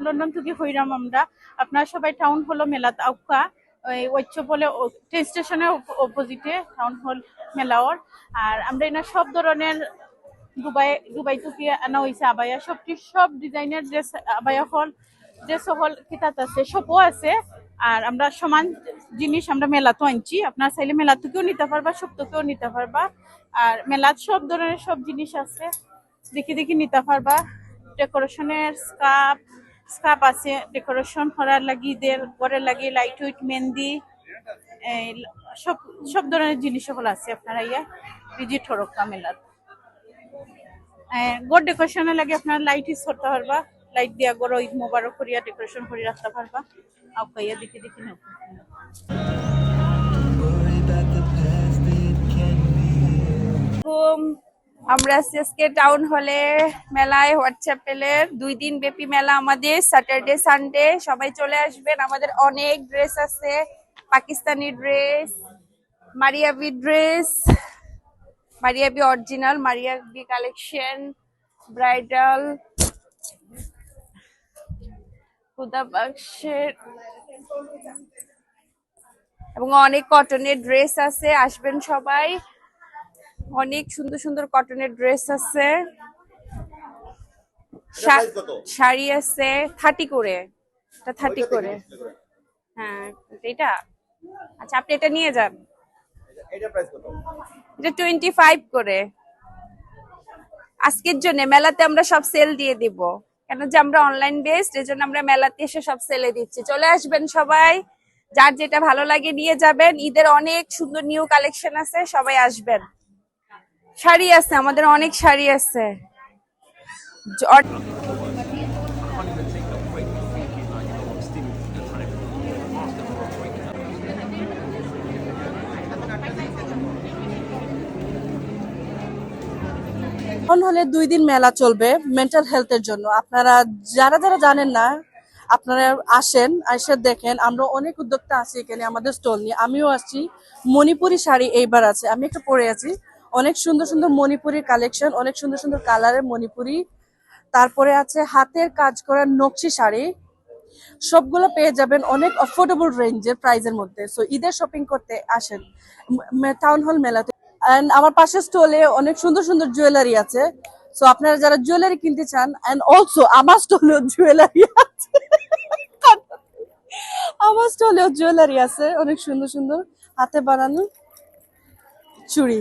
London থেকে হইরাম আমরা। আপনারা সবাই টাউন হল মেলাত আউকা, ওই ঐচ্য বলে ট্রেন স্টেশনের অপোজিটে টাউন হল মেলাওর। আর আমরা এনার সব ধরনের দুবাই থেকে আনা হয়েছে আবায়া, সব ডিজাইনের ড্রেস আবায়া হল ড্রেস হল কিতাত আছে, সবও আছে। আর আমরা সমান জিনিস আমরা মেলাতো আনছি, আপনার চাইলে মেলা থেকেও নিতে পারবা, সব থেকেও নিতে পারবা। আর মেলাত সব ধরনের সব জিনিস আছে, দেখি দেখি নিতে পারবা। ডেকোরেশনের স্কার্ফ আছে, ডেকোরেশন করার লাগি দের ঘরের লাগি লাইট উইট মেহেন্দি, সব সব ধরনের জিনিস সকল আছে। আপনারা ইয়া ভিজিট হরক্কা মেলাত গোড ডেকোরেশনের লাগে আপনার লাইট ইউজ করতে পারবা, লাইট দিয়া গড় ঈদ মোবারক করিয়া ডেকোরেশন করে রাখতে পারবা। আউকাইয়া দেখি দেখি না আমরা আজকে টাউন হলে মেলায় হোয়াটসঅ্যাপেলের 2 দিন ব্যাপী মেলা, আমাদের স্যাটারডে সানডে সবাই চলে আসবেন। আমাদের অনেক ড্রেস আছে, Pakistani dress, Maria B dress, Maria B original, Maria B collection, bridal, খুদা বাক্সের এবং অনেক কটনের ড্রেস আছে। আসবেন সবাই, অনেক সুন্দর সুন্দর কটনের ড্রেস আছে, শাড়ি আছে 30 করে, এটা 30 করে। হ্যাঁ এটা আচ্ছা, আপনি এটা নিয়ে যান, এটা 25 করে। আজকের জন্য মেলাতে আমরা সব সেল দিয়ে দিব, কেন যে আমরা অনলাইন বেসড, এজন্য আমরা মেলাতে এসে সব সেলে দিচ্ছি। চলে আসবেন সবাই, যার যেটা ভালো লাগে নিয়ে যাবেন। ঈদের অনেক সুন্দর নিউ কালেকশন আছে, সবাই আসবেন। শাড়ি আছে, আমাদের অনেক শাড়ি আছে। টাউন হলে 2 দিন মেলা চলবে মেন্টাল হেলথের জন্য। আপনারা যারা যারা জানেন না, আপনারা আসেন, এসে দেখেন। আমরা অনেক উদ্যোক্তা আছি এখানে আমাদের স্টল নিয়ে। আমিও আসছি। মণিপুরি শাড়ি এইবার আছে, আমি একটা পরে আছি। অনেক সুন্দর সুন্দর মণিপুরি কালেকশন, অনেক সুন্দর সুন্দর কালারের মণিপুরি। তারপরে আছে হাতের কাজ করা নকশি শাড়ি, সবগুলো পেয়ে যাবেন অনেক অফোর্ডেবল রেঞ্জের প্রাইজের মধ্যে। সো ঈদের শপিং করতে আসেন টাউন হল মেলাতে। এন্ড আমার পাশের স্টলে অনেক সুন্দর সুন্দর জুয়েলারি আছে। সো আপনারা যারা জুয়েলারি কিনতে চান, এন্ড অলসো আমার স্টলেও জুয়েলারি আছে, আমার স্টলেও জুয়েলারি আছে অনেক সুন্দর সুন্দর হাতে বানানো চুড়ি।